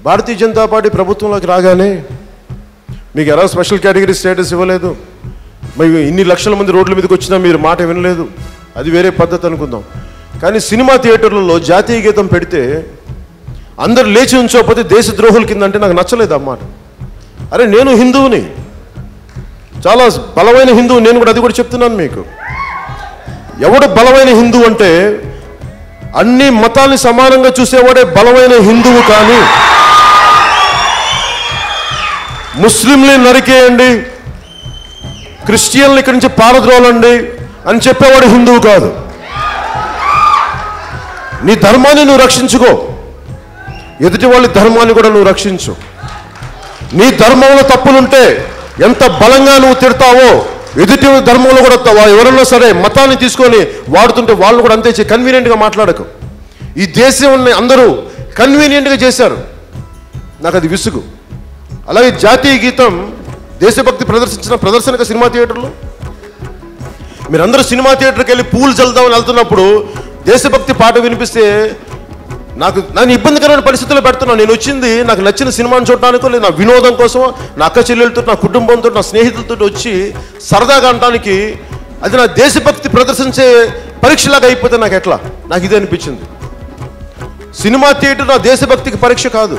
Bharatiya Janata party ప్రభుత్వంలోకి రాగానే మీకు ఎలా స్పెషల్ కేటగిరీ స్టేటస్ ఇవ్వలేదు, మరి ఇన్ని లక్షల మంది రోడ్ల మీదకి వచ్చినా మీరు మాట వినలేదు, అది వేరే పద్ధతి అనుకుందాం. కానీ సినిమా థియేటర్లలో జాతీయ గీతం పెడితే అందరు లేచి ఉంచోకపోతే దేశద్రోహుల కింద అంటే నాకు నచ్చలేదు అన్నమాట. అరే నేను హిందువుని, చాలా బలమైన హిందువు, నేను కూడా అది కూడా చెప్తున్నాను మీకు. ఎవడు బలమైన హిందువు అంటే అన్ని మతాల్ని సమానంగా చూసేవాడే బలమైన హిందువు. కానీ ముస్లింలని నరికేయండి, క్రిస్టియన్లు ఇక్కడి నుంచి పారద్రోలండి అని చెప్పేవాడు హిందువు కాదు. నీ ధర్మాన్ని నువ్వు రక్షించుకో, ఎదుటి వాళ్ళ ధర్మాన్ని కూడా నువ్వు రక్షించు. నీ ధర్మంలో తప్పులుంటే ఎంత బలంగా నువ్వు తిడతావో ఎదుటి ధర్మంలో కూడా ఎవరన్నా సరే మతాన్ని తీసుకొని వాడుతుంటే వాళ్ళు కూడా అంతే కన్వీనియంట్గా మాట్లాడకు. ఈ దేశాన్ని అందరూ కన్వీనియంట్గా చేశారు, నాకు అది విసుగు. అలాగే జాతీయ గీతం దేశభక్తి ప్రదర్శించిన ప్రదర్శనక సినిమా థియేటర్లో మీరందరూ సినిమా థియేటర్కి వెళ్ళి పూలు చల్లుదామని వెళ్తున్నప్పుడు దేశభక్తి పాట వినిపిస్తే నేను ఇబ్బందికరమైన పరిస్థితుల్లో పెడుతున్నాను. నేను వచ్చింది నాకు నచ్చిన సినిమాని చూడటానికో లేదా నా వినోదం కోసం, నా అక్క చెల్లెలతో, నా కుటుంబంతో, నా స్నేహితులతో వచ్చి సరదాగా అనడానికి, అది నా దేశభక్తి ప్రదర్శించే పరీక్షలాగా అయిపోతే నాకు ఎట్లా? నాకు ఇదే అనిపించింది. సినిమా థియేటర్ నా దేశభక్తికి పరీక్ష కాదు,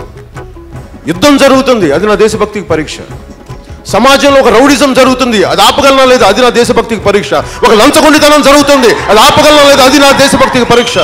యుద్ధం జరుగుతుంది, అది నా దేశభక్తికి పరీక్ష. సమాజంలో ఒక రౌడిజం జరుగుతుంది, అది ఆపగలనా లేదా, అది నా దేశభక్తికి పరీక్ష. ఒక లంచగొండితనం జరుగుతుంది, అది ఆపగలనా లేదా, అది నా దేశభక్తికి పరీక్ష.